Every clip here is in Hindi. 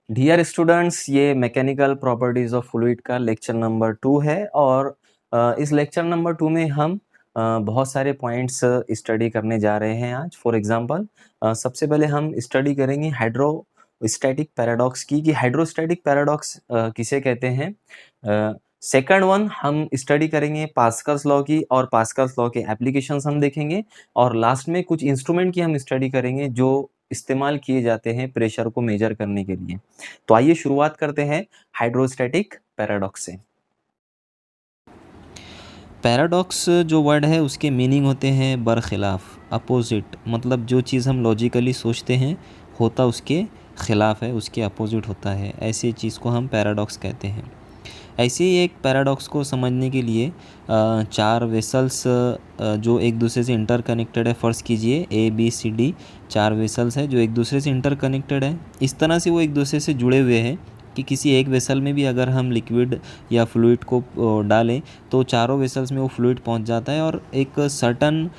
डियर स्टूडेंट्स, ये मैकेनिकल प्रॉपर्टीज ऑफ फ्लूइड का लेक्चर नंबर 2 है और इस लेक्चर नंबर 2 में हम बहुत सारे पॉइंट्स स्टडी करने जा रहे हैं आज। फॉर एग्जांपल सबसे पहले हम स्टडी करेंगे हाइड्रोस्टैटिक पैराडॉक्स की, कि हाइड्रोस्टैटिक पैराडॉक्स किसे कहते हैं। सेकंड वन हम स्टडी करेंगे पास्कल्स लॉ की, और पास्कल्स लॉ के एप्लीकेशंस हम देखेंगे, और लास्ट में कुछ इंस्ट्रूमेंट की हम स्टडी करेंगे जो इस्तेमाल किए जाते हैं प्रेशर को मेजर करने के लिए। तो आइए शुरुआत करते हैं हाइड्रोस्टैटिक पैराडॉक्स से। पैराडॉक्स जो वर्ड है उसके मीनिंग होते हैं बरखिलाफ, अपोजिट। मतलब जो चीज़ हम लॉजिकली सोचते हैं होता उसके ख़िलाफ़ है, उसके अपोजिट होता है, ऐसी चीज़ को हम पैराडॉक्स कहते हैं। ऐसे ही एक पैराडॉक्स को समझने के लिए चार वेसल्स जो एक दूसरे से इंटरकनेक्टेड है, फ़र्ज़ कीजिए ABCD चार वेसल्स है जो एक दूसरे से इंटरकनेक्टेड है। इस तरह से वो एक दूसरे से जुड़े हुए हैं कि किसी एक वेसल में भी अगर हम लिक्विड या फ्लूइड को डालें तो चारों वेसल्स में वो फ्लूइड पहुंच जाता है और एक सर्टन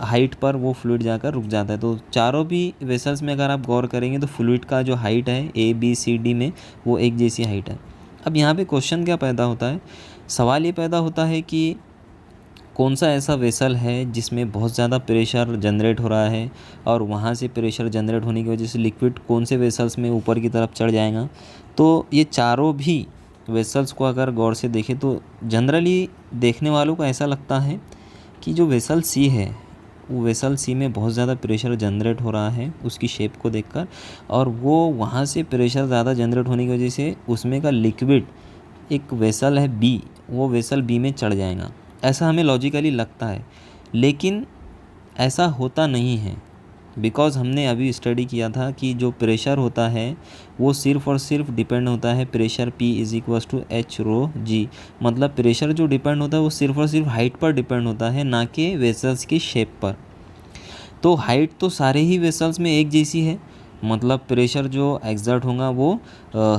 हाइट पर वो फ्लूइड जाकर रुक जाता है। तो चारों भी वेसल्स में अगर आप गौर करेंगे तो फ्लूइड का जो हाइट है ABCD में वो एक जैसी हाइट है। अब यहाँ पे क्वेश्चन क्या पैदा होता है, सवाल ये पैदा होता है कि कौन सा ऐसा वेसल है जिसमें बहुत ज़्यादा प्रेशर जनरेट हो रहा है और वहाँ से प्रेशर जनरेट होने की वजह से लिक्विड कौन से वेसल्स में ऊपर की तरफ चढ़ जाएगा। तो ये चारों भी वेसल्स को अगर गौर से देखें तो जनरली देखने वालों को ऐसा लगता है कि जो वेसल सी है वो वेसल सी में बहुत ज़्यादा प्रेशर जनरेट हो रहा है उसकी शेप को देखकर, और वो वहाँ से प्रेशर ज़्यादा जनरेट होने की वजह से उसमें का लिक्विड, एक वेसल है B, वो वेसल B में चढ़ जाएगा। ऐसा हमें लॉजिकली लगता है, लेकिन ऐसा होता नहीं है। बिकॉज़ हमने अभी स्टडी किया था कि जो प्रेशर होता है वो सिर्फ़ और सिर्फ डिपेंड होता है प्रेशर P = H ρg। मतलब प्रेशर जो डिपेंड होता है वो सिर्फ़ और सिर्फ हाइट पर डिपेंड होता है, ना कि वेसल्स की शेप पर। तो हाइट तो सारे ही वेसल्स में एक जैसी है, मतलब प्रेशर जो एग्जर्ट होगा वो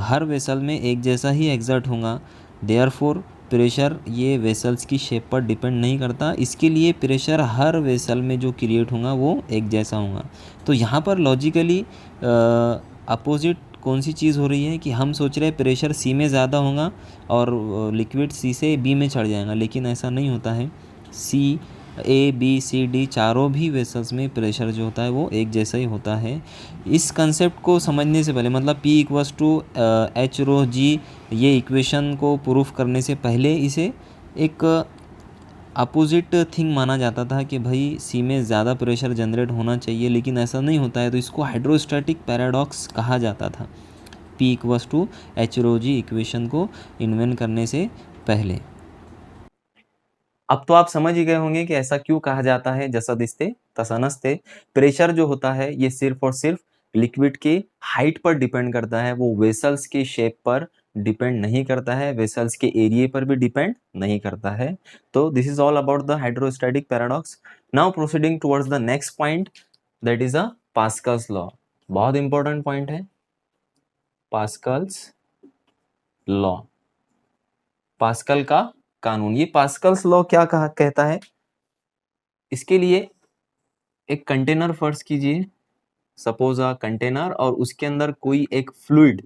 हर वेसल में एक जैसा ही एग्जर्ट होगा। देयरफॉर प्रेशर ये वेसल्स की शेप पर डिपेंड नहीं करता, इसके लिए प्रेशर हर वेसल में जो क्रिएट होगा वो एक जैसा होगा। तो यहाँ पर लॉजिकली अपोजिट कौन सी चीज़ हो रही है कि हम सोच रहे हैं प्रेशर C में ज़्यादा होगा और लिक्विड C से B में चढ़ जाएगा, लेकिन ऐसा नहीं होता है। ABCD चारों भी वेसल्स में प्रेशर जो होता है वो एक जैसा ही होता है। इस कंसेप्ट को समझने से पहले, मतलब P = H ρg, ये इक्वेशन को प्रूफ करने से पहले इसे एक अपोजिट थिंग माना जाता था कि भाई C में ज़्यादा प्रेशर जनरेट होना चाहिए, लेकिन ऐसा नहीं होता है। तो इसको हाइड्रोस्टैटिक पैराडॉक्स कहा जाता था, P = H ρg इक्वेशन को इन्वेंट करने से पहले। अब तो आप समझ ही गए होंगे कि ऐसा क्यों कहा जाता है। जसदिस्ते तसनस्ते, प्रेशर जो होता है ये सिर्फ और सिर्फ लिक्विड की हाइट पर डिपेंड करता है, वो वेसल्स के शेप पर डिपेंड नहीं करता है, वेसल्स के एरिया पर भी डिपेंड नहीं करता है। तो this is all about the hydrostatic paradox. Now proceeding towards the next point, that is a Pascal's law. बहुत इंपॉर्टेंट पॉइंट है पास्कल्स लॉ, पास्कल का कानून। ये पास्कल्स लॉ क्या कहता है, इसके लिए एक कंटेनर फर्ज कीजिए, सपोज अ कंटेनर, और उसके अंदर कोई एक फ्लूइड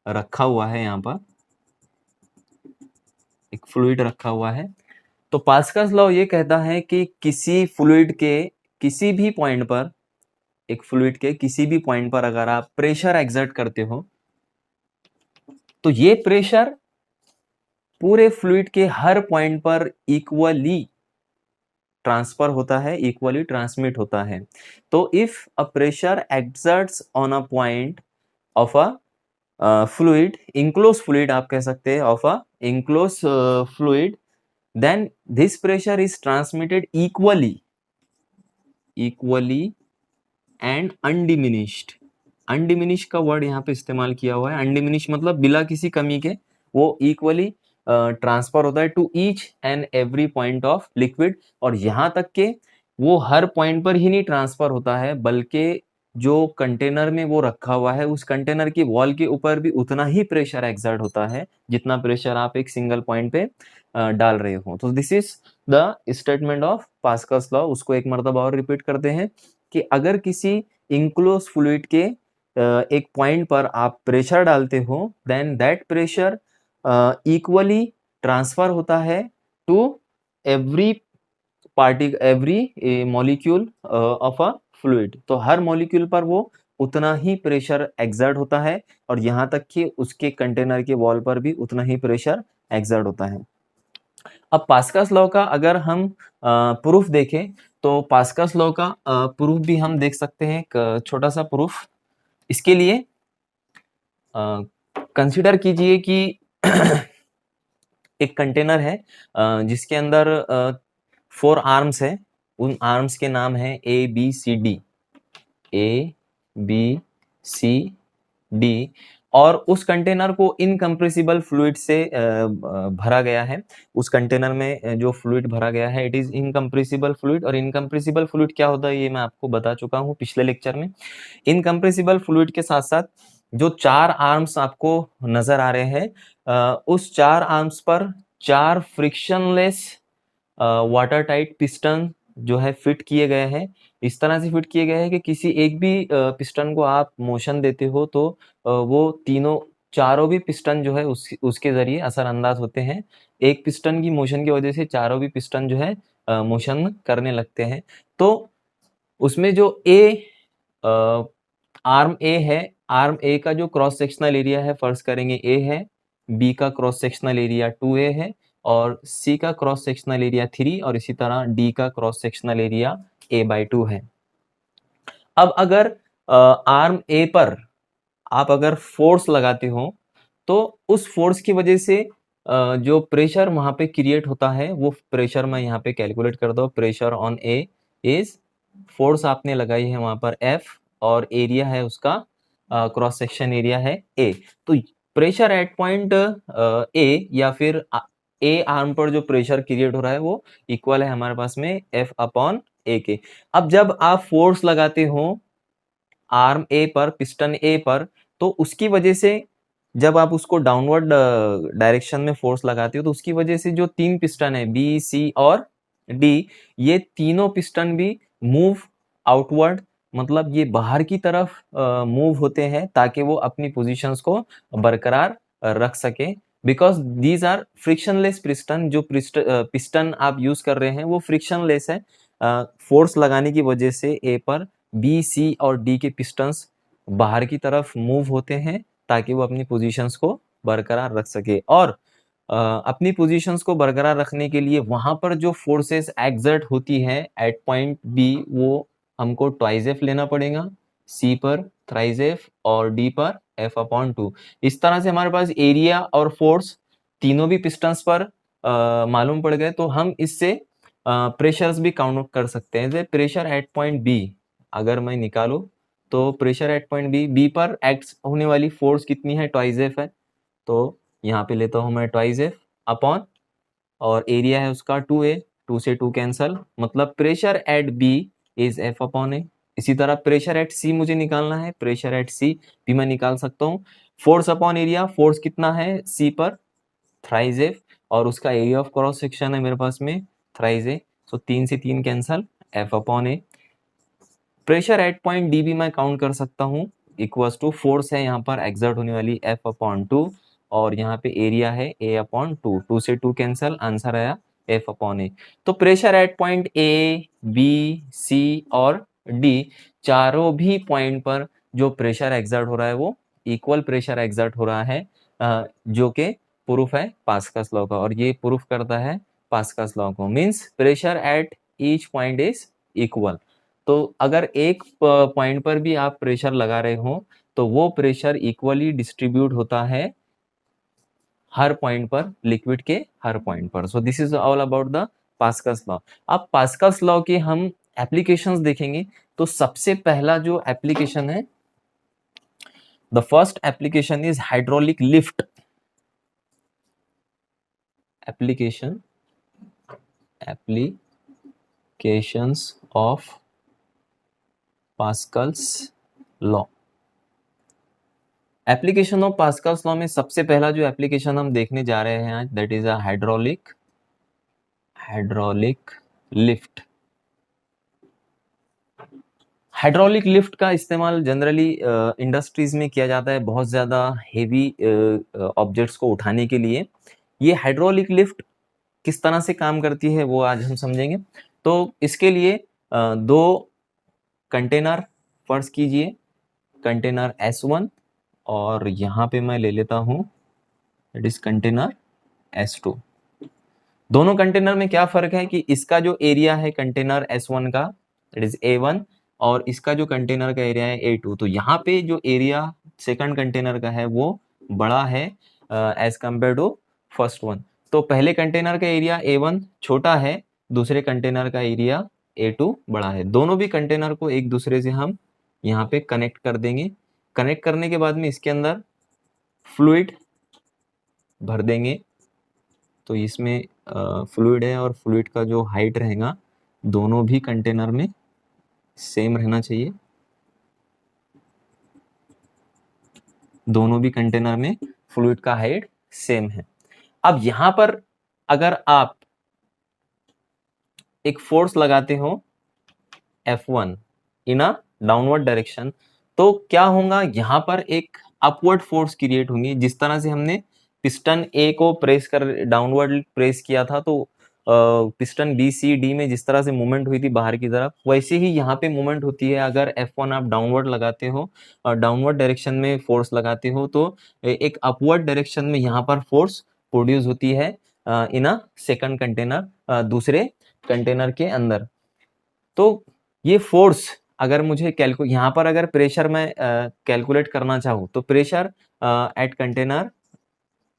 रखा हुआ है। यहाँ पर एक फ्लूइड रखा हुआ है। तो पास्कल्स लॉ ये कहता है कि किसी फ्लूइड के किसी भी पॉइंट पर, एक फ्लूइड के किसी भी पॉइंट पर अगर आप प्रेशर एक्सर्ट करते हो तो ये प्रेशर पूरे फ्लूइड के हर पॉइंट पर इक्वली ट्रांसफर होता है, इक्वली ट्रांसमिट होता है। तो if a pressure exerts on a point of a fluid, enclose fluid आप कह सकते हैं, of a enclose fluid, then this pressure is transmitted equally and undiminished। undiminished का वर्ड यहाँ पे इस्तेमाल किया हुआ है। undiminished मतलब बिना किसी कमी के वो इक्वली ट्रांसफर होता है to each and every point of liquid. और यहाँ तक के वो हर पॉइंट पर ही नहीं ट्रांसफर होता है, बल्कि जो कंटेनर में वो रखा हुआ है उस कंटेनर की वॉल के ऊपर भी उतना ही प्रेशर एक्सर्ट होता है जितना प्रेशर आप एक सिंगल पॉइंट पे डाल रहे हो। तो this is the statement of Pascal's law. उसको एक मर्तबा और रिपीट करते हैं कि अगर किसी इनक्लोज फ्लूइड के एक पॉइंट पर आप प्रेशर डालते हो, then that pressure equally transfer होता है to every every molecule of a fluid. तो हर मॉलिक्यूल पर वो उतना ही प्रेशर एक्सर्ट होता है, और यहाँ तक कि उसके कंटेनर के वॉल पर भी उतना ही प्रेशर एक्सर्ट होता है। अब पास्कल्स लॉ का अगर हम प्रूफ देखें, तो पास्कल्स लॉ का प्रूफ भी हम देख सकते हैं, एक छोटा सा प्रूफ। इसके लिए कंसिडर कीजिए कि एक कंटेनर है जिसके अंदर 4 आर्म्स है। उन आर्म्स के नाम है A B C D, A B C D, और उस कंटेनर को इनकम्प्रेसिबल फ्लूइड से भरा गया है। उस कंटेनर में जो फ्लूइड भरा गया है इट इज इनकम्प्रेसिबल फ्लूइड। और इनकम्प्रेसिबल फ्लूइड क्या होता है ये मैं आपको बता चुका हूँ पिछले लेक्चर में। इनकम्प्रेसिबल फ्लूइड के साथ साथ जो 4 आर्म्स आपको नजर आ रहे हैं, उस 4 आर्म्स पर 4 फ्रिक्शनलेस वाटर टाइट पिस्टन जो है फिट किए गए हैं। इस तरह से फिट किए गए हैं कि किसी एक भी पिस्टन को आप मोशन देते हो तो वो चारों भी पिस्टन जो है उसके जरिए असरअंदाज होते हैं। एक पिस्टन की मोशन की वजह से चारों भी पिस्टन जो है मोशन करने लगते हैं। तो उसमें जो आर्म ए है, आर्म ए का जो क्रॉस सेक्शनल एरिया है फर्ज करेंगे ए है, बी का क्रॉस सेक्शनल एरिया 2a है, और सी का क्रॉस सेक्शनल एरिया 3, और इसी तरह डी का क्रॉस सेक्शनल एरिया a/2 है। अब अगर आर्म ए पर आप अगर फोर्स लगाते हो तो उस फोर्स की वजह से जो प्रेशर वहां पे क्रिएट होता है वो प्रेशर मैं यहाँ पे कैलकुलेट कर दो। Pressure on A is, force आपने लगाई है वहां पर F, और एरिया है उसका क्रॉस सेक्शन एरिया है A। तो प्रेशर एट पॉइंट ए या फिर ए आर्म पर जो प्रेशर क्रिएट हो रहा है वो इक्वल है हमारे पास में F/A के। अब जब आप फोर्स लगाते हो आर्म ए पर, पिस्टन ए पर, तो उसकी वजह से जब आप उसको डाउनवर्ड डायरेक्शन में फोर्स लगाते हो तो उसकी वजह से जो 3 पिस्टन है बी सी और डी, ये तीनों पिस्टन भी मूव आउटवर्ड, मतलब ये बाहर की तरफ मूव होते हैं ताकि वो अपनी पोजीशंस को बरकरार रख सके। Because these are frictionless piston. जो पिस्टन आप यूज कर रहे हैं वो फ्रिक्शनलेस है। फोर्स लगाने की वजह से ए पर बी सी और डी के पिस्टन्स बाहर की तरफ मूव होते हैं ताकि वो अपनी पोजीशंस को बरकरार रख सके। और अपनी पोजीशंस को बरकरार रखने के लिए वहां पर जो फोर्सेस एक्सर्ट होती है एट पॉइंट बी, वो हमको ट्वाइस एफ लेना पड़ेगा, सी पर थ्राइस एफ और डी पर F/2। इस तरह से हमारे पास एरिया और फोर्स तीनों भी पिस्टन्स पर मालूम पड़ गए। तो हम इससे प्रेशर्स भी काउंट कर सकते हैं। जैसे प्रेशर एट पॉइंट बी अगर मैं निकालूं तो प्रेशर एट पॉइंट बी पर एक्ट होने वाली फोर्स कितनी है, ट्वाइस एफ है। तो यहाँ पे लेता हूँ मैं ट्वाइस एफ अपॉन, और एरिया है उसका 2a, 2 से 2 कैंसल, मतलब pressure at B is F/A। इसी तरह प्रेशर एट सी मुझे निकालना है, प्रेशर एट सी भी मैं निकाल सकता हूँ। फोर्स अपॉन एरिया, फोर्स कितना है सी पर, थ्राइस एफ, और उसका एरिया ऑफ क्रॉस सेक्शन है मेरे पास में थ्राइस ए। सो 3 से 3 cancel, F/A। Pressure at point D भी मैं काउंट कर सकता हूँ, इक्वल्स टू फोर्स है यहाँ पर एक्सर्ट होने वाली F/2, और यहाँ पे एरिया है A/2, 2 से 2 कैंसल, आंसर आया F/A। तो pressure at point A B C और डी, चारों भी पॉइंट पर जो प्रेशर एक्सर्ट हो रहा है वो इक्वल प्रेशर एक्सर्ट हो रहा है, जो कि प्रूफ है पास्कल्स लॉ का, और ये प्रूफ करता है पास्कल्स लॉ को। Means pressure at each point is equal. तो अगर एक पॉइंट पर भी आप प्रेशर लगा रहे हो तो वो प्रेशर इक्वली डिस्ट्रीब्यूट होता है हर पॉइंट पर, लिक्विड के हर पॉइंट पर। So this is all about the Pascal's law. अब पास्कल्स लॉ के हम एप्लीकेशंस देखेंगे। तो सबसे पहला जो एप्लीकेशन है, the first application is hydraulic lift applications of Pascal's law. Application of Pascal's law में सबसे पहला जो एप्लीकेशन हम देखने जा रहे हैं आज, that is a hydraulic lift. Hydraulic lift का इस्तेमाल जनरली इंडस्ट्रीज में किया जाता है बहुत ज़्यादा हेवी ऑब्जेक्ट्स को उठाने के लिए। ये हाइड्रोलिक लिफ्ट किस तरह से काम करती है वो आज हम समझेंगे। तो इसके लिए दो कंटेनर फर्ज कीजिए, कंटेनर S1 और यहाँ पे मैं ले लेता हूँ इट इज कंटेनर S2। दोनों कंटेनर में क्या फर्क है कि इसका जो एरिया है कंटेनर S1 का इट इज A1 और इसका जो कंटेनर का एरिया है A2। तो यहाँ पे जो एरिया सेकंड कंटेनर का है वो बड़ा है as compare to first one. तो पहले कंटेनर का एरिया A1 छोटा है, दूसरे कंटेनर का एरिया A2 बड़ा है। दोनों भी कंटेनर को एक दूसरे से हम यहाँ पे कनेक्ट कर देंगे। कनेक्ट करने के बाद में इसके अंदर फ्लूइड भर देंगे। तो इसमें फ्लूइड है और फ्लूइड का जो हाइट रहेगा दोनों भी कंटेनर में सेम रहना चाहिए। दोनों भी कंटेनर में फ्लूइड का हाइट सेम है। अब यहां पर अगर आप एक फोर्स लगाते हो F1 in a downward direction तो क्या होगा, यहां पर एक अपवर्ड फोर्स क्रिएट होंगी। जिस तरह से हमने पिस्टन A को प्रेस कर डाउनवर्ड प्रेस किया था तो पिस्टन B C D में जिस तरह से मूवमेंट हुई थी बाहर की तरफ, वैसे ही यहाँ पे मूवमेंट होती है। अगर F1 आप डाउनवर्ड लगाते हो और डाउनवर्ड डायरेक्शन में फोर्स लगाते हो तो एक अपवर्ड डायरेक्शन में यहाँ पर फोर्स प्रोड्यूस होती है इन अ सेकंड कंटेनर, दूसरे कंटेनर के अंदर। तो ये फोर्स अगर मुझे यहाँ पर अगर प्रेशर मैं कैलकुलेट करना चाहूँ तो pressure at container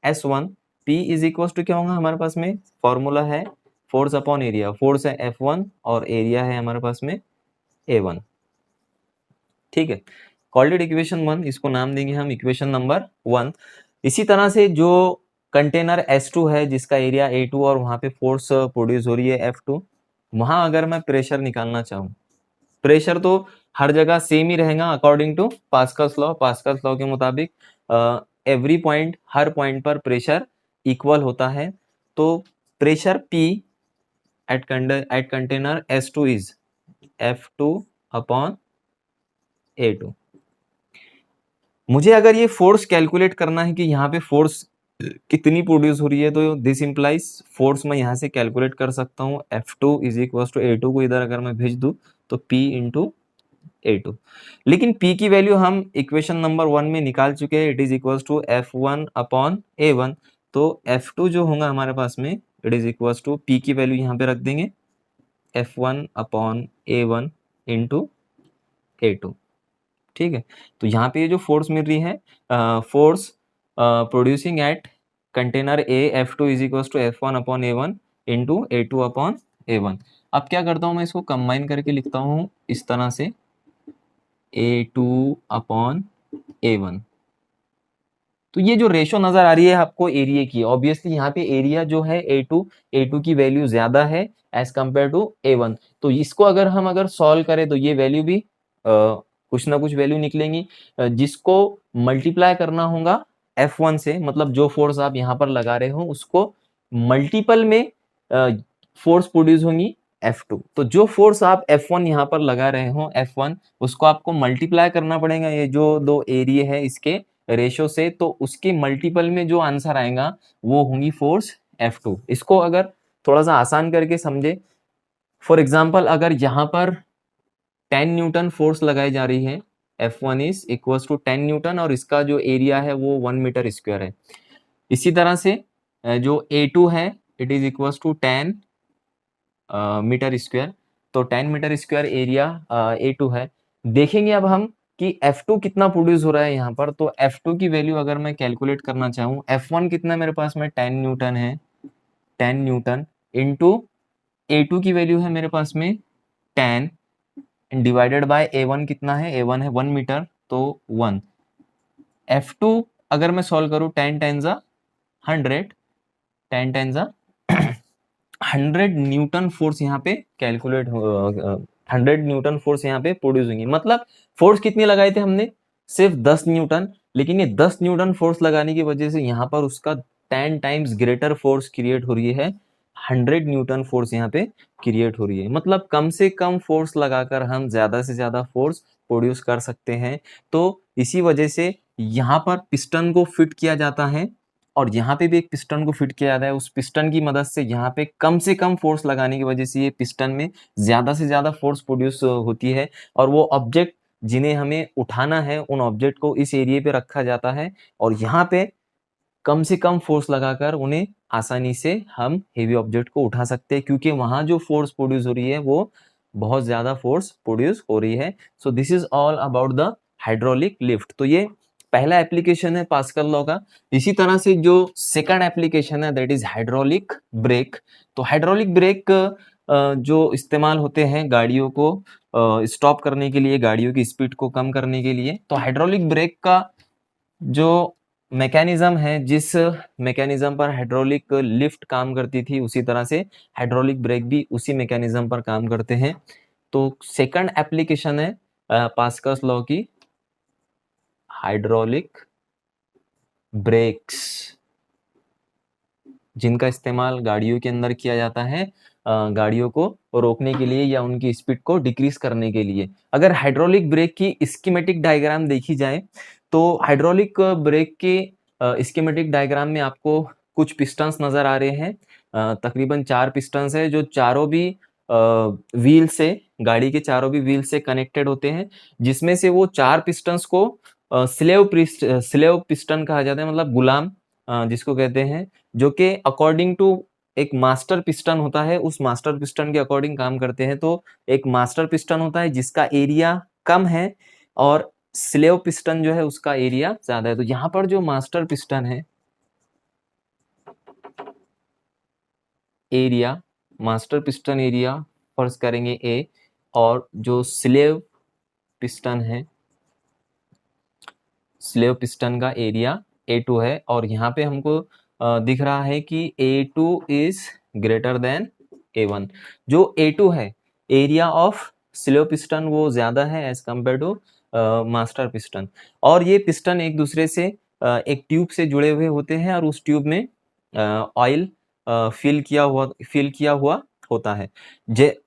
S1 P is equal to क्या होगा, हमारे पास में फॉर्मूला है फोर्स अपॉन एरिया। फोर्स है F1 और एरिया है हमारे पास में A1। ठीक है, कॉल्ड इक्वेशन 1, इसको नाम देंगे हम इक्वेशन नंबर 1। इसी तरह से जो कंटेनर S2 है जिसका एरिया A2 और वहां पे फोर्स प्रोड्यूस हो रही है F2, वहां अगर मैं प्रेशर निकालना चाहूँ, प्रेशर तो हर जगह सेम ही रहेगा according to Pascal's law. Pascal's law के मुताबिक एवरी पॉइंट, हर पॉइंट पर प्रेशर इक्वल होता है। तो pressure P at container S2 is F2 upon A2। मुझे अगर ये फोर्स कैलकुलेट करना है कि यहाँ पे फोर्स कितनी प्रोड्यूस हो रही है तो दिस इंप्लाइज फोर्स मैं यहाँ से कैलकुलेट कर सकता हूँ F2 is equal to A2 को इधर अगर मैं भेज दूँ तो P इंटू A2। लेकिन P की वैल्यू हम इक्वेशन नंबर 1 में निकाल चुके हैं, it is equal to F1 upon A1। तो F2 जो होगा हमारे पास में it is equal to P की वैल्यू यहाँ पे रख देंगे F1 upon A1 into A2। ठीक है, तो यहाँ पे ये जो फोर्स मिल रही है force producing at container A F2 is equal to F1 upon A1 into A2 upon A1। अब क्या करता हूँ मैं इसको कंबाइन करके लिखता हूँ इस तरह से A2 अपॉन A1। तो ये जो रेशो नजर आ रही है आपको एरिया की, ऑब्वियसली यहाँ पे एरिया जो है A2 की वैल्यू ज्यादा है एज कंपेयर टू A1। तो इसको अगर सॉल्व करें तो ये वैल्यू भी कुछ ना कुछ वैल्यू निकलेंगी, जिसको मल्टीप्लाई करना होगा F1 से। मतलब जो फोर्स आप यहाँ पर लगा रहे हो उसको मल्टीपल में फोर्स प्रोड्यूस होंगी F2। तो जो फोर्स आप F1 यहाँ पर लगा रहे हो F1, उसको आपको मल्टीप्लाई करना पड़ेगा ये जो दो एरिया है इसके रेशो से। तो उसके मल्टीपल में जो आंसर आएगा वो होंगी फोर्स F2। इसको अगर थोड़ा सा आसान करके समझे, फॉर एग्जाम्पल अगर यहाँ पर 10 न्यूटन फोर्स लगाई जा रही है, F1 is equal to 10 Newton और इसका जो एरिया है वो 1 मीटर स्क्वायर है। इसी तरह से जो A2 है it is equal to 10 metre square. तो 10 मीटर स्क्वायर एरिया A2 है। देखेंगे अब हम कि F2 कितना प्रोड्यूस हो रहा है यहाँ पर। तो F2 की वैल्यू अगर मैं कैलकुलेट करना चाहूँ, F1 कितना मेरे पास में 10 न्यूटन है, 10 न्यूटन इंटू A2 की वैल्यू है मेरे पास में 10 डिवाइडेड बाय A1 कितना है, A1 है 1 मीटर तो 1। F2 अगर मैं सॉल्व करूँ 10 10 जा 100, 10 10 जा 100 न्यूटन फोर्स यहाँ पे कैलकुलेट 100 न्यूटन फोर्स यहाँ पे प्रोड्यूस होंगी। मतलब फोर्स कितनी लगाए थे हमने, सिर्फ 10 न्यूटन, लेकिन ये 10 न्यूटन फोर्स लगाने की वजह से यहाँ पर उसका 10 टाइम्स ग्रेटर फोर्स क्रिएट हो रही है 100 न्यूटन फोर्स यहाँ पे क्रिएट हो रही है। मतलब कम से कम फोर्स लगाकर हम ज़्यादा से ज़्यादा फोर्स प्रोड्यूस कर सकते हैं। तो इसी वजह से यहाँ पर पिस्टन को फिट किया जाता है और यहाँ पे भी एक पिस्टन को फिट किया जाता है। उस पिस्टन की मदद से यहाँ पे कम से कम फोर्स लगाने की वजह से ये पिस्टन में ज़्यादा से ज़्यादा फोर्स प्रोड्यूस होती है और वो ऑब्जेक्ट जिन्हें हमें उठाना है उन ऑब्जेक्ट को इस एरिया पे रखा जाता है और यहाँ पे कम से कम फोर्स लगाकर उन्हें आसानी से हम हेवी ऑब्जेक्ट को उठा सकते हैं, क्योंकि वहां जो फोर्स प्रोड्यूस हो रही है वो बहुत ज्यादा फोर्स प्रोड्यूस हो रही है। सो this is all about the hydraulic lift. तो ये पहला एप्लीकेशन है पास्कल लॉ का। इसी तरह से जो सेकंड एप्लीकेशन है दैट इज हाइड्रोलिक ब्रेक। तो हाइड्रोलिक ब्रेक जो इस्तेमाल होते हैं गाड़ियों को स्टॉप करने के लिए, गाड़ियों की स्पीड को कम करने के लिए। तो हाइड्रोलिक ब्रेक का जो मैकेनिज्म है, जिस मैकेनिज्म पर हाइड्रोलिक लिफ्ट काम करती थी उसी तरह से हाइड्रोलिक ब्रेक भी उसी मैकेनिज्म पर काम करते हैं। तो सेकंड एप्लीकेशन है पास्कल्स लॉ की हाइड्रोलिक ब्रेक्स, जिनका इस्तेमाल गाड़ियों के अंदर किया जाता है गाड़ियों को रोकने के लिए या उनकी स्पीड को डिक्रीज करने के लिए। अगर हाइड्रोलिक ब्रेक की स्कीमेटिक डायग्राम देखी जाए तो हाइड्रोलिक ब्रेक के स्कीमेटिक डायग्राम में आपको कुछ पिस्टन्स नजर आ रहे हैं। तकरीबन 4 पिस्टन्स है जो चारों भी व्हील से, गाड़ी के चारों भी व्हील से कनेक्टेड होते हैं, जिसमें से वो 4 पिस्टन्स को स्लेव पिस्टन कहा जाता है, मतलब गुलाम जिसको कहते हैं, जो कि अकॉर्डिंग टू एक मास्टर पिस्टन होता है, उस मास्टर पिस्टन के अकॉर्डिंग काम करते हैं। तो एक मास्टर पिस्टन होता है जिसका एरिया कम है और स्लेव पिस्टन जो है उसका एरिया ज्यादा है। तो यहाँ पर जो मास्टर पिस्टन है, एरिया, मास्टर पिस्टन एरिया फर्ज करेंगे ए, और जो स्लेव पिस्टन है, स्लेव पिस्टन का एरिया A2 है। और यहाँ पे हमको दिख रहा है कि A2 is greater than A1। जो A2 है, एरिया ऑफ स्लेव पिस्टन, वो ज्यादा है as compare to master piston. और ये पिस्टन एक दूसरे से एक ट्यूब से जुड़े हुए होते हैं और उस ट्यूब में ऑयल फिल किया हुआ होता है।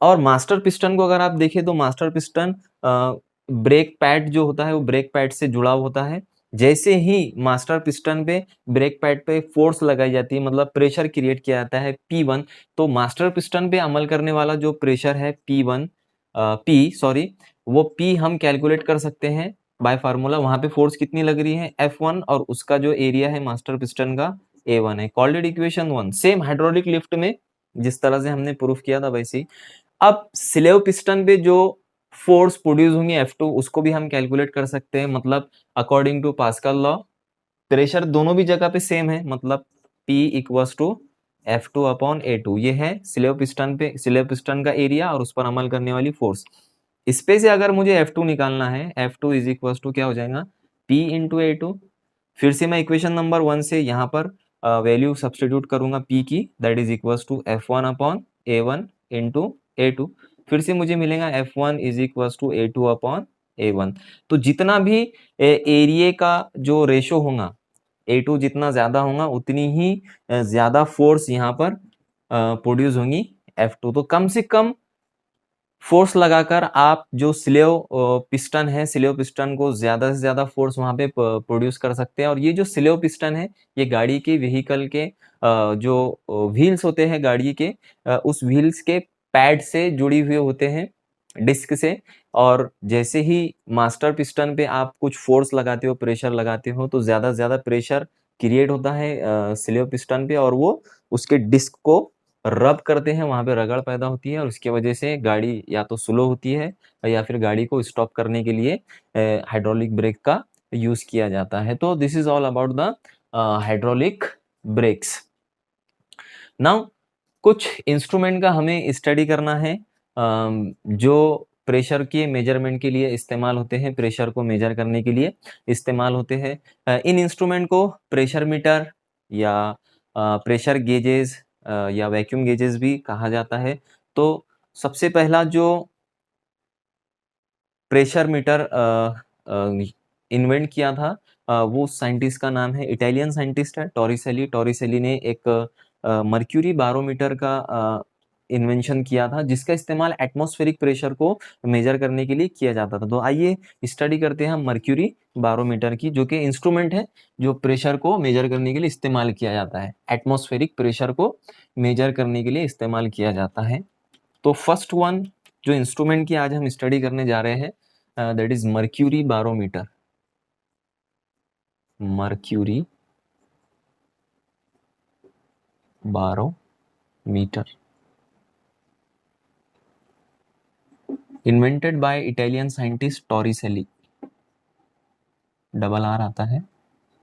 और मास्टर पिस्टन को अगर आप देखें तो मास्टर पिस्टन ब्रेक पैड जो होता है वो ब्रेक पैड से जुड़ा होता है। जैसे ही मास्टर पिस्टन पे ब्रेक पैड पे फोर्स लगाई जाती है, मतलब प्रेशर क्रिएट किया जाता है P1, तो मास्टर पिस्टन पे अमल करने वाला जो प्रेशर है वो P हम कैलकुलेट कर सकते हैं बाय फार्मूला। वहां पे फोर्स कितनी लग रही है F1 और उसका जो एरिया है मास्टर पिस्टन का A1 है। Called equation 1। Same hydraulic lift में जिस तरह से हमने प्रूफ किया था वैसे ही अब स्लेव पिस्टन पे जो फोर्स प्रोड्यूस होंगी F2 उसको भी हम कैलकुलेट कर सकते हैं। मतलब according to Pascal law pressure दोनों भी जगह पे सेम है, मतलब P equals to F2 upon A2। ये है स्लेव पिस्टन का एरिया और उस पर अमल करने वाली फोर्स। इस पे से अगर मुझे F2 निकालना है, F2 इज इक्वल्स टू क्या हो जाएगा P इंटू A2। फिर से मैं इक्वेशन नंबर 1 से यहाँ पर वैल्यू सब्सटीट्यूट करूंगा P की, that is equals to F1 upon A1 into A2। फिर से मुझे मिलेगा F1 is equals to A2 upon A1। तो जितना भी एरिया का जो रेशो होगा, A2 जितना ज्यादा होगा उतनी ही ज्यादा फोर्स यहाँ पर प्रोड्यूस होंगी F2। तो कम से कम फोर्स लगाकर आप जो स्लेव पिस्टन है, स्लेव पिस्टन को ज्यादा से ज्यादा फोर्स वहां पे प्रोड्यूस कर सकते हैं। और ये जो स्लेव पिस्टन है ये गाड़ी के व्हीकल के जो व्हील्स होते हैं गाड़ी के, उस व्हील्स के पैड से जुड़ी हुए होते हैं डिस्क से। और जैसे ही मास्टर पिस्टन पे आप कुछ फोर्स लगाते हो, प्रेशर लगाते हो, तो ज्यादा से ज्यादा प्रेशर क्रिएट होता है स्लेव पिस्टन पे और वो उसके डिस्क को रब करते हैं, वहां पे रगड़ पैदा होती है और उसकी वजह से गाड़ी या तो स्लो होती है या फिर गाड़ी को स्टॉप करने के लिए हाइड्रोलिक ब्रेक का यूज किया जाता है। तो this is all about the hydraulic breaks. Now कुछ इंस्ट्रूमेंट का हमें स्टडी करना है जो प्रेशर के मेजरमेंट के लिए इस्तेमाल होते हैं, प्रेशर को मेजर करने के लिए इस्तेमाल होते हैं। इन इंस्ट्रूमेंट को प्रेशर मीटर या प्रेशर गेजेस या वैक्यूम गेजेस भी कहा जाता है। तो सबसे पहला जो प्रेशर मीटर इन्वेंट किया था वो साइंटिस्ट का नाम है, इटालियन साइंटिस्ट है टोरिसेली। टोरिसेली ने एक मर्क्यूरी बारोमीटर का इन्वेंशन किया था, जिसका इस्तेमाल एटमॉस्फेरिक प्रेशर को मेजर करने के लिए किया जाता था। तो आइए स्टडी करते हैं हम मर्क्यूरी बारोमीटर की, जो कि इंस्ट्रूमेंट है जो प्रेशर को मेजर करने के लिए इस्तेमाल किया जाता है, एटमॉस्फेरिक प्रेशर को मेजर करने के लिए इस्तेमाल किया जाता है। तो फर्स्ट वन जो इंस्ट्रूमेंट की आज हम स्टडी करने जा रहे हैं, that is mercury barometer. Mercury barometer invented by Italian scientist Torricelli, double R आता है,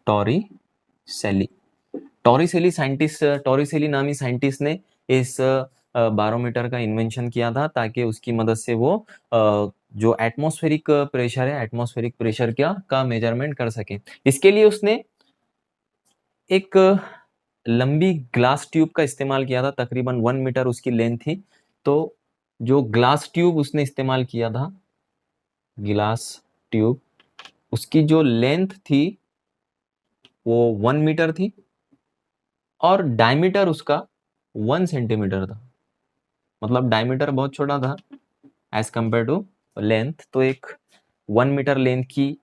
टॉरिसेली। टॉरिसेली साइंटिस्ट, टॉरिसेली नामी साइंटिस्ट ने इस बारोमीटर का इन्वेंशन किया था, ताकि उसकी मदद से वो जो एटमॉस्फेरिक प्रेशर है, एटमॉस्फेरिक प्रेशर का मेजरमेंट कर सके। इसके लिए उसने एक लंबी ग्लास ट्यूब का इस्तेमाल किया था, तकरीबन 1 मीटर उसकी लेंथ थी। तो जो ग्लास ट्यूब उसने इस्तेमाल किया था, ग्लास ट्यूब, उसकी जो लेंथ थी वो 1 मीटर थी और डायमीटर उसका 1 सेंटीमीटर था। मतलब डायमीटर बहुत छोटा था एज कंपेयर टू लेंथ। तो एक 1 मीटर लेंथ की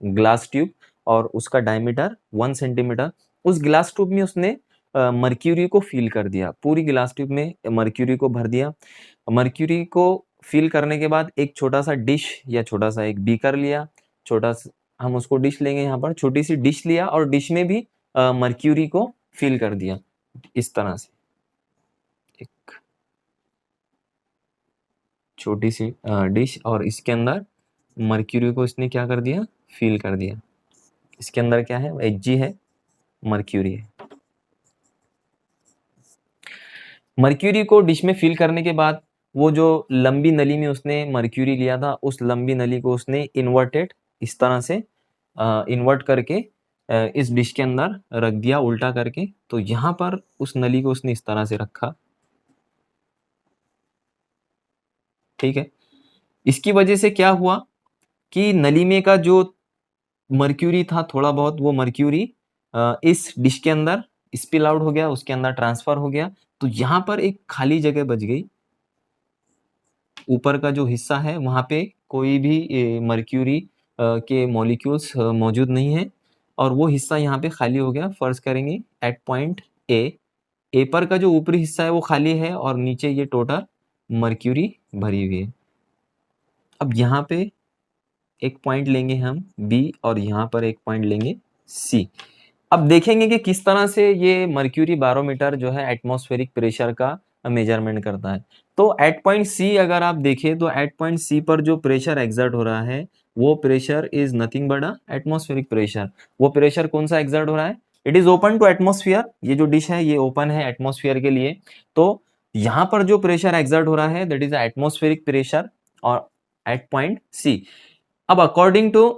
ग्लास ट्यूब और उसका डायमीटर 1 सेंटीमीटर। उस ग्लास ट्यूब में उसने मर्क्यूरी को फिल कर दिया, पूरी ग्लास ट्यूब में मर्क्यूरी को भर दिया। मर्क्यूरी को फिल करने के बाद एक छोटा सा डिश या छोटा सा एक बीकर लिया, छोटा सा हम उसको डिश लेंगे, यहाँ पर छोटी सी डिश लिया और डिश में भी मर्क्यूरी को फिल कर दिया इस तरह से। एक छोटी सी डिश और इसके अंदर मर्क्यूरी को इसने क्या कर दिया, फिल कर दिया। इसके अंदर क्या है, Hg है, मर्क्यूरी है। मर्क्यूरी को डिश में फिल करने के बाद वो जो लंबी नली में उसने मर्क्यूरी लिया था, उस लंबी नली को उसने इन्वर्टेड इस तरह से इन्वर्ट करके इस डिश के अंदर रख दिया उल्टा करके। तो यहाँ पर उस नली को उसने इस तरह से रखा, ठीक है। इसकी वजह से क्या हुआ कि नली में का जो मर्क्यूरी था थोड़ा बहुत, वो मर्क्यूरी इस डिश के अंदर स्पिल आउट हो गया, उसके अंदर ट्रांसफर हो गया। तो यहाँ पर एक खाली जगह बच गई, ऊपर का जो हिस्सा है वहाँ पे कोई भी मर्क्यूरी के मॉलिक्यूल्स मौजूद नहीं है और वो हिस्सा यहाँ पे खाली हो गया। फर्ज करेंगे एट पॉइंट ए पर का जो ऊपरी हिस्सा है वो खाली है और नीचे ये टोटल मर्क्यूरी भरी हुई है। अब यहाँ पे एक पॉइंट लेंगे हम बी और यहाँ पर एक पॉइंट लेंगे सी। अब देखेंगे कि किस तरह से ये मर्क्यूरी बारोमीटर जो है एटमॉस्फेरिक प्रेशर का मेजरमेंट करता है। तो एट पॉइंट सी अगर आप देखें तो एट पॉइंट सी पर जो प्रेशर एक्सर्ट हो रहा है वो pressure is nothing but atmospheric pressure. वो प्रेशर कौन सा एक्सर्ट हो रहा है, it is open to atmosphere. ये जो डिश है ये ओपन है एटमॉस्फेयर के लिए। तो यहाँ पर जो प्रेशर एक्सर्ट हो रहा है दैट इज एटमॉस्फेरिक प्रेशर और एट पॉइंट सी। अब अकॉर्डिंग टू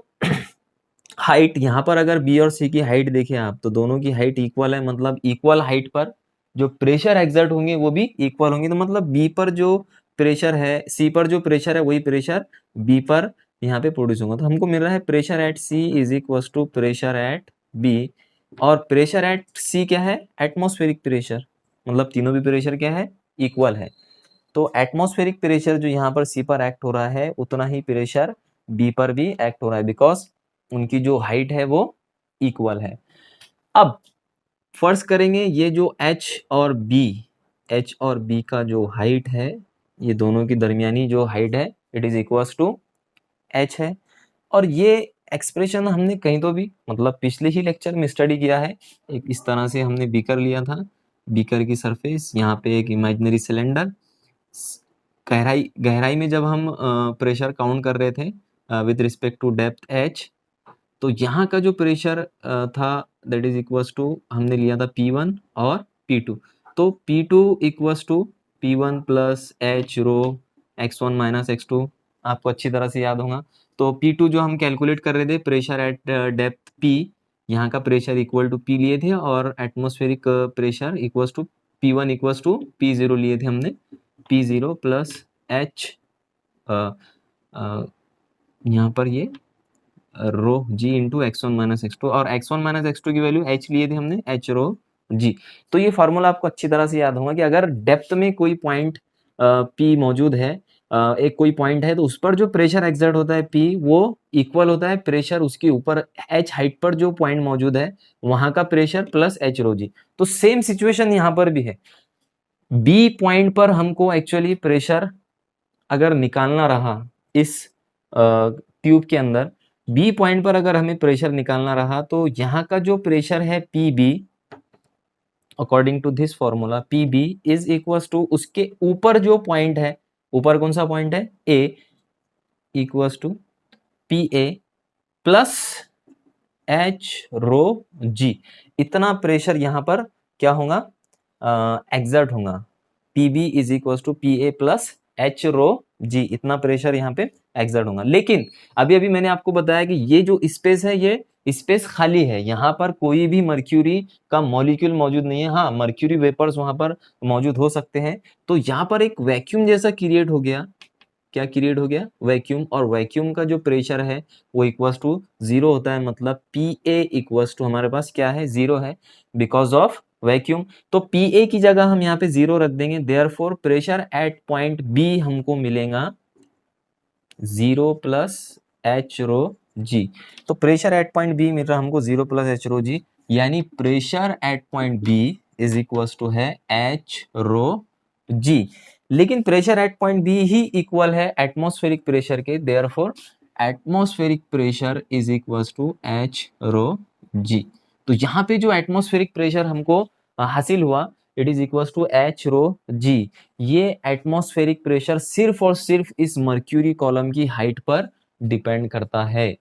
हाइट, यहाँ पर अगर बी और सी की हाइट देखें आप तो दोनों की हाइट इक्वल है, मतलब इक्वल हाइट पर जो प्रेशर एक्सर्ट होंगे वो भी इक्वल होंगे। तो मतलब बी पर जो प्रेशर है, सी पर जो प्रेशर है वही प्रेशर बी पर यहाँ पे प्रोड्यूस होगा। तो हमको मिल रहा है pressure at C is equal to pressure at B. और प्रेशर एट सी क्या है, एटमॉस्फेरिक प्रेशर, मतलब तीनों भी प्रेशर क्या है, इक्वल है। तो एटमॉस्फेरिक प्रेशर जो यहाँ पर सी पर एक्ट हो रहा है उतना ही प्रेशर बी पर भी एक्ट हो रहा है, बिकॉज उनकी जो हाइट है वो इक्वल है। अब फर्ज करेंगे ये जो H और B का जो हाइट है, ये दोनों की दरमियानी जो हाइट है it is equal to H है। और ये एक्सप्रेशन हमने कहीं तो भी मतलब पिछले ही लेक्चर में स्टडी किया है। एक इस तरह से हमने बीकर लिया था, बीकर की सरफेस, यहाँ पे एक इमेजिनरी सिलेंडर, गहराई में जब हम प्रेशर काउंट कर रहे थे with respect to depth H, तो यहाँ का जो प्रेशर था दैट इज इक्वल्स टू हमने लिया था P1 और P2। तो P2 equals to P1 plus H rho x1 minus x2, आपको अच्छी तरह से याद होगा। तो P2 जो हम कैलकुलेट कर रहे थे प्रेशर एट डेप्थ P, यहाँ का प्रेशर इक्वल टू P लिए थे और atmospheric pressure equals to P1 equals to P0 लिए थे हमने, P0 प्लस H यहाँ पर ये रो जी इंटू x1 माइनस x2 और x1 माइनस x2 की वैल्यू h लिए थे हमने, h रो जी। तो ये फार्मूला आपको अच्छी तरह से याद होगा कि अगर डेप्थ में कोई पॉइंट P मौजूद है, एक कोई पॉइंट है, तो उस पर जो प्रेशर एक्सर्ट होता है P, वो इक्वल होता है प्रेशर उसके ऊपर h हाइट पर जो पॉइंट मौजूद है वहां का प्रेशर प्लस h रो जी। तो सेम सिचुएशन यहाँ पर भी है। B पॉइंट पर हमको एक्चुअली प्रेशर अगर निकालना रहा इस ट्यूब के अंदर, B पॉइंट पर अगर हमें प्रेशर निकालना रहा, तो यहाँ का जो प्रेशर है PB, according to this formula PB is equals to उसके ऊपर जो पॉइंट है, ऊपर कौन सा पॉइंट है A, equals to PA plus H rho G। इतना प्रेशर यहाँ पर क्या होगा, एक्सर्ट होगा। PB is equals to PA plus H rho G, इतना प्रेशर यहाँ पे एक्सर्ट होगा। लेकिन अभी अभी मैंने आपको बताया कि ये जो स्पेस है, ये स्पेस खाली है, यहाँ पर कोई भी मर्क्यूरी का मॉलिक्यूल मौजूद नहीं है। हाँ, मर्क्यूरी वेपर्स वहां पर मौजूद हो सकते हैं। तो यहाँ पर एक वैक्यूम जैसा क्रिएट हो गया। क्या क्रिएट हो गया, वैक्यूम। और वैक्यूम का जो प्रेशर है वो इक्वल्स टू 0 होता है, मतलब PA इक्वल्स टू हमारे पास क्या है, 0 है, बिकॉज ऑफ वैक्यूम। तो PA की जगह हम यहाँ पे 0 रख देंगे, therefore pressure at point B हमको मिलेगा 0 प्लस H रो G। तो प्रेशर एट पॉइंट B मिल रहा हमको 0 प्लस H रो G, यानी pressure at point B is equals to है H रो G। लेकिन प्रेशर एट पॉइंट B ही इक्वल है एटमॉस्फेरिक प्रेशर के, therefore atmospheric pressure is equals to H rho G। तो यहाँ पे जो एटमॉस्फेरिक प्रेशर हमको हासिल हुआ, it is equals to H rho G। ये एटमॉस्फेरिक प्रेशर सिर्फ और सिर्फ इस मर्क्यूरी कॉलम की हाइट पर डिपेंड करता है,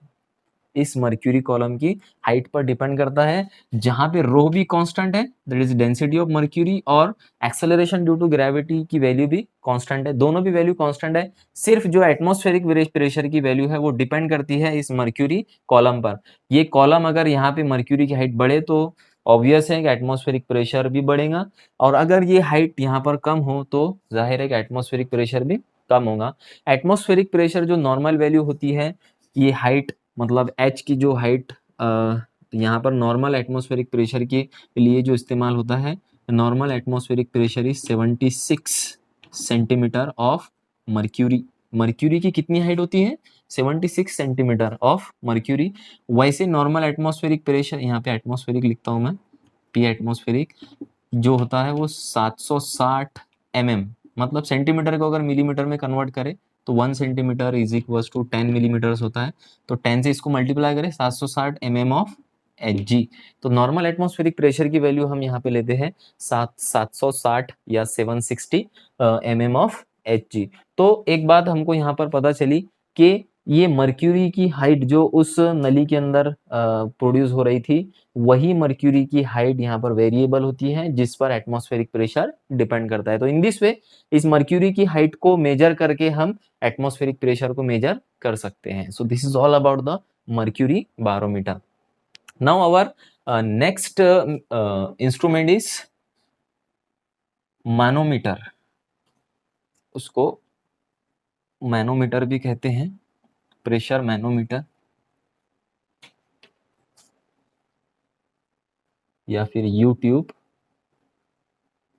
इस मर्क्यूरी कॉलम की हाइट पर डिपेंड करता है, जहां पे रो भी कांस्टेंट है, that is density of mercury, और एक्सेलरेशन ड्यू टू ग्रेविटी की वैल्यू भी कांस्टेंट है। दोनों भी वैल्यू कांस्टेंट है, सिर्फ जो एटमॉस्फेरिक प्रेशर की वैल्यू है वो डिपेंड करती है इस मर्क्यूरी कॉलम पर। ये कॉलम अगर यहाँ पे मर्क्यूरी की हाइट बढ़े तो ऑब्वियस है कि एटमॉस्फेरिक प्रेशर भी बढ़ेगा, और अगर ये हाइट यहाँ पर कम हो तो जाहिर है कि एटमॉस्फेरिक प्रेशर भी कम होगा। एटमॉस्फेरिक प्रेशर जो नॉर्मल वैल्यू होती है, ये हाइट मतलब H की जो हाइट यहाँ पर नॉर्मल एटमॉस्फेरिक प्रेशर के लिए जो इस्तेमाल होता है, normal atmospheric pressure is 76 centimetre of mercury. Mercury की कितनी हाइट होती है, 76 सेंटीमीटर ऑफ मर्क्यूरी। वैसे नॉर्मल एटमॉस्फेरिक प्रेशर, यहाँ पे एटमॉस्फेरिक लिखता हूँ मैं, P एटमॉस्फेरिक जो होता है वो 760 mm, मतलब सेंटीमीटर को अगर मिलीमीटर में कन्वर्ट करें तो 1 centimetre is equals to 10 millimetres होता है। तो 10 से इसको मल्टीप्लाई करें, 760 mm ऑफ Hg। तो नॉर्मल एटमॉस्फेरिक प्रेशर की वैल्यू हम यहाँ पे लेते हैं 760 या 760 mm ऑफ Hg। तो एक बात हमको यहाँ पर पता चली कि ये मर्क्यूरी की हाइट जो उस नली के अंदर प्रोड्यूस हो रही थी, वही मर्क्यूरी की हाइट यहाँ पर वेरिएबल होती है, जिस पर एटमॉस्फेरिक प्रेशर डिपेंड करता है। तो इन दिस वे इस मर्क्यूरी की हाइट को मेजर करके हम एटमॉस्फेरिक प्रेशर को मेजर कर सकते हैं। So this is all about the mercury barometer. Now our next instrument is manometer. उसको मैनोमीटर भी कहते हैं, प्रेशर मैनोमीटर या फिर यूट्यूब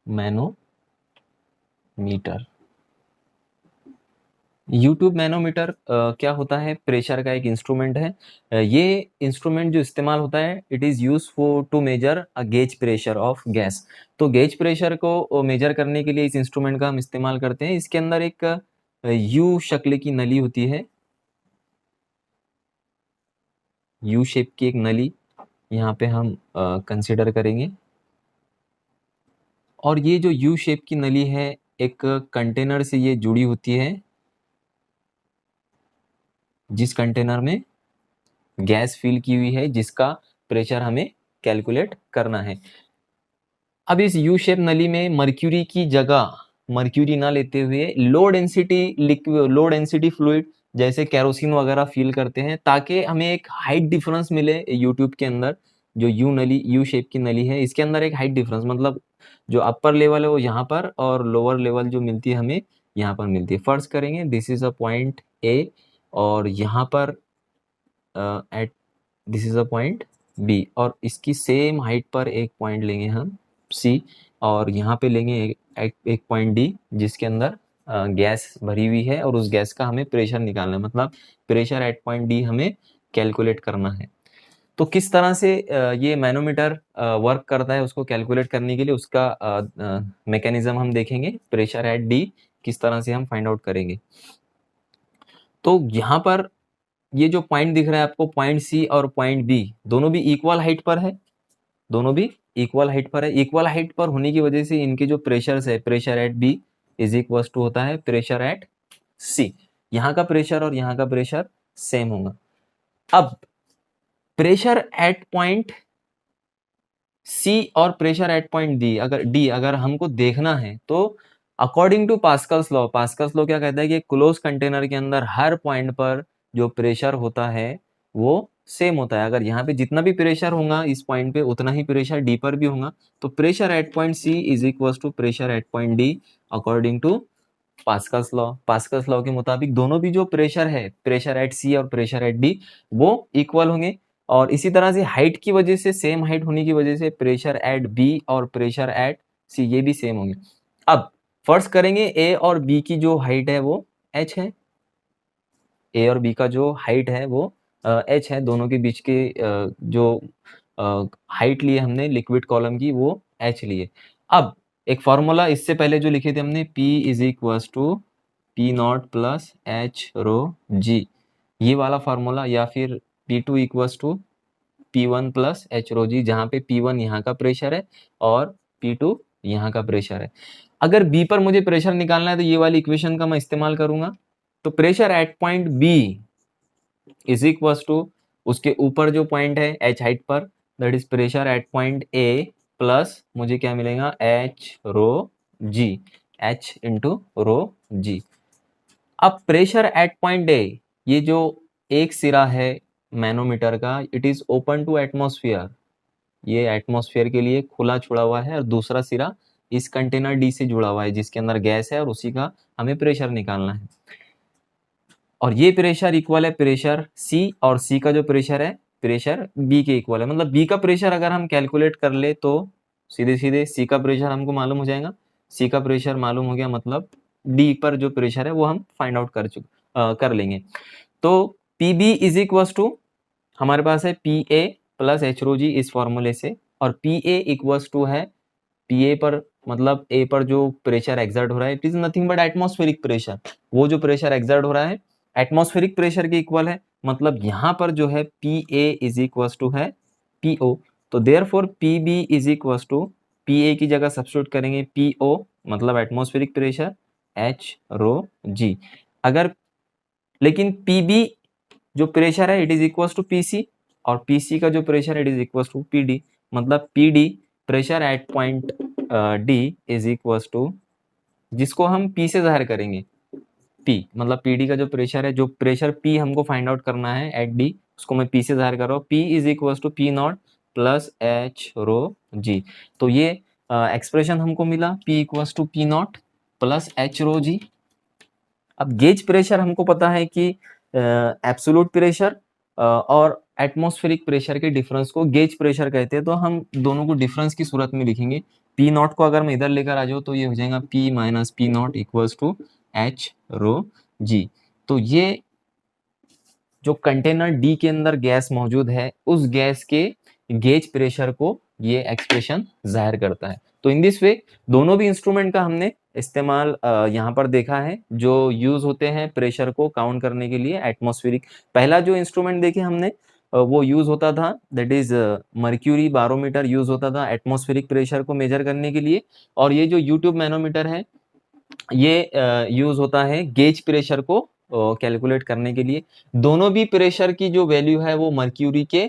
मैनोमीटर। यूट्यूब मैनोमीटर क्या होता है, प्रेशर का एक इंस्ट्रूमेंट है। ये इंस्ट्रूमेंट जो इस्तेमाल होता है, it is use for to measure a gauge pressure of gas. तो गेज प्रेशर को मेजर करने के लिए इस इंस्ट्रूमेंट का हम इस्तेमाल करते हैं। इसके अंदर एक यू शक्ल की नली होती है, यू शेप की एक नली यहाँ पे हम कंसिडर करेंगे। और ये जो यू शेप की नली है, एक कंटेनर से ये जुड़ी होती है, जिस कंटेनर में गैस फिल की हुई है, जिसका प्रेशर हमें कैलकुलेट करना है। अब इस यू शेप नली में मर्क्यूरी की जगह मर्क्यूरी ना लेते हुए low density liquid, low density fluid जैसे केरोसिन वगैरह फिल करते हैं, ताकि हमें एक हाइट डिफरेंस मिले। यूट्यूब के अंदर जो यू शेप की नली है, इसके अंदर एक हाइट डिफरेंस, मतलब जो अपर लेवल है वो यहाँ पर, और लोअर लेवल जो मिलती है हमें यहाँ पर मिलती है। फर्स्ट करेंगे, this is a point A, और यहाँ पर at this is a point B, और इसकी सेम हाइट पर एक पॉइंट लेंगे हम सी, और यहाँ पे लेंगे एक पॉइंट डी जिसके अंदर गैस भरी हुई है और उस गैस का हमें प्रेशर निकालना है, मतलब प्रेशर एट पॉइंट डी हमें कैलकुलेट करना है। तो किस तरह से ये मैनोमीटर वर्क करता है उसको कैलकुलेट करने के लिए उसका मैकेनिज्म हम देखेंगे, प्रेशर एट डी किस तरह से हम फाइंड आउट करेंगे। तो यहाँ पर ये जो पॉइंट दिख रहा है आपको, पॉइंट सी और पॉइंट बी दोनों भी इक्वल हाइट पर है, दोनों भी इक्वल हाइट पर है। इक्वल हाइट पर होने की वजह से इनके जो प्रेशर है, pressure at B is equal to होता है प्रेशर एट सी। यहाँ का प्रेशर और यहाँ का प्रेशर सेम होगा। अब प्रेशर एट पॉइंट सी और प्रेशर एट पॉइंट डी अगर हमको देखना है तो according to Pascal's law, Pascal's law क्या कहता है कि क्लोज कंटेनर के अंदर हर पॉइंट पर जो प्रेशर होता है वो सेम होता है। अगर यहाँ पे जितना भी प्रेशर होगा इस पॉइंट पे उतना ही प्रेशर डी पर भी होगा। तो pressure at point C is equal to pressure at point D according to Pascal's law. Pascal's law के मुताबिक दोनों भी जो प्रेशर है, प्रेशर एट सी और प्रेशर एट डी, वो इक्वल होंगे। और इसी तरह से हाइट की वजह से, सेम हाइट होने की वजह से प्रेशर एट बी और प्रेशर एट सी ये भी सेम होंगे। अब फर्स्ट करेंगे ए और बी की जो हाइट है वो एच है, ए और बी का जो हाइट है वो एच है, दोनों के बीच के जो हाइट लिए हमने लिक्विड कॉलम की वो एच लिए। अब एक फॉर्मूला इससे पहले जो लिखे थे हमने, P is equal to P naught plus H rho G, ये वाला फार्मूला, या फिर P2 equals to P1 plus H rho G, जहाँ पे P1 यहाँ का प्रेशर है और P2 यहाँ का प्रेशर है। अगर B पर मुझे प्रेशर निकालना है तो ये वाली इक्वेशन का मैं इस्तेमाल करूंगा। तो pressure at point B is equals to उसके ऊपर जो पॉइंट है एच हाइट पर, that is pressure at point A plus मुझे क्या मिलेगा H rho g, H into rho g. अब प्रेशर एट पॉइंट A, ये जो एक सिरा है मैनोमीटर का, it is open to atmosphere, ये एटमॉस्फेयर के लिए खुला छुड़ा हुआ है, और दूसरा सिरा इस कंटेनर डी से जुड़ा हुआ है जिसके अंदर गैस है और उसी का हमें प्रेशर निकालना है। और ये प्रेशर इक्वल है प्रेशर सी, और सी का जो प्रेशर है प्रेशर बी के इक्वल है। मतलब बी का प्रेशर अगर हम कैलकुलेट कर ले तो सीधे सीधे सी का प्रेशर हमको मालूम हो जाएगा, सी का प्रेशर मालूम हो गया, मतलब डी पर जो प्रेशर है वो हम फाइंड आउट कर लेंगे। तो P B is equal to हमारे पास है P A plus H rho g इस फॉर्मूले से, और पी ए इक्वल्स टू है पी ए पर, मतलब ए पर जो प्रेशर एक्सर्ट हो रहा है it is nothing but atmospheric pressure, वो जो प्रेशर एक्सर्ट हो रहा है एटमॉस्फेरिक प्रेशर के इक्वल है। मतलब यहाँ पर जो है P A is equals to है पी ओ, तो therefore P B is equals to P A की जगह सब्स्टिट्यूट करेंगे पी ओ, मतलब atmospheric pressure H rho G. अगर लेकिन पी बी जो प्रेशर है it is equals to P C, और पी सी का जो pressure it is equals to P D, मतलब P D pressure at point D is equals to, जिसको हम पी से जाहिर करेंगे, पी मतलब पी डी का जो प्रेशर है, जो प्रेशर पी हमको फाइंड आउट करना है एट डी, उसको मैं पी से जाहिर कर रहा हूँ, P is equals to P naught plus H rho g. तो ये एक्सप्रेशन हमको मिला, P equals to P naught plus H rho g. अब गेज प्रेशर हमको पता है कि एब्सोल्यूट प्रेशर और एटमॉस्फेरिक प्रेशर के डिफरेंस को गेज प्रेशर कहते हैं, तो हम दोनों को डिफरेंस की सूरत में लिखेंगे। पी नॉट को अगर मैं इधर लेकर आ जाऊँ तो ये हो जाएगा P minus P not equals to h rho g. तो ये जो कंटेनर डी के अंदर गैस मौजूद है उस गैस के गेज प्रेशर को ये एक्सप्रेशन जाहिर करता है। तो इन दिस वे दोनों भी इंस्ट्रूमेंट का हमने इस्तेमाल यहाँ पर देखा है जो यूज होते हैं प्रेशर को काउंट करने के लिए एटमॉस्फेरिक। पहला जो इंस्ट्रूमेंट देखे हमने वो यूज होता था, that is mercury barometer use होता था एटमॉस्फेरिक प्रेशर को मेजर करने के लिए, और ये जो यूट्यूब मैनोमीटर है ये यूज होता है गेज प्रेशर को कैलकुलेट करने के लिए। दोनों भी प्रेशर की जो वैल्यू है वो मर्क्यूरी के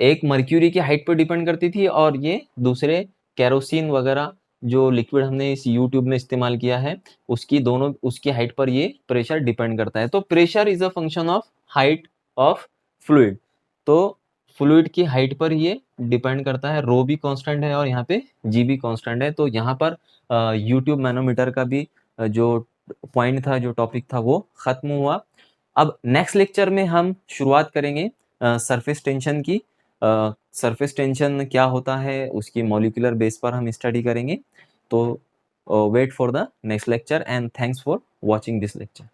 एक मर्क्यूरी की हाइट पर डिपेंड करती थी, और ये दूसरे केरोसिन वगैरह जो लिक्विड हमने इस यूट्यूब में इस्तेमाल किया है उसकी हाइट पर ये प्रेशर डिपेंड करता है। तो pressure is a function of height of fluid, तो फ्लूइड की हाइट पर ये डिपेंड करता है। रो भी कांस्टेंट है और यहाँ पे जी भी कांस्टेंट है। तो यहाँ पर यूट्यूब मैनोमीटर का भी जो पॉइंट था, जो टॉपिक था वो खत्म हुआ। अब नेक्स्ट लेक्चर में हम शुरुआत करेंगे सरफेस टेंशन की। सरफेस टेंशन क्या होता है उसकी मॉलिक्यूलर बेस पर हम स्टडी करेंगे। तो wait for the next lecture and thanks for watching this lecture.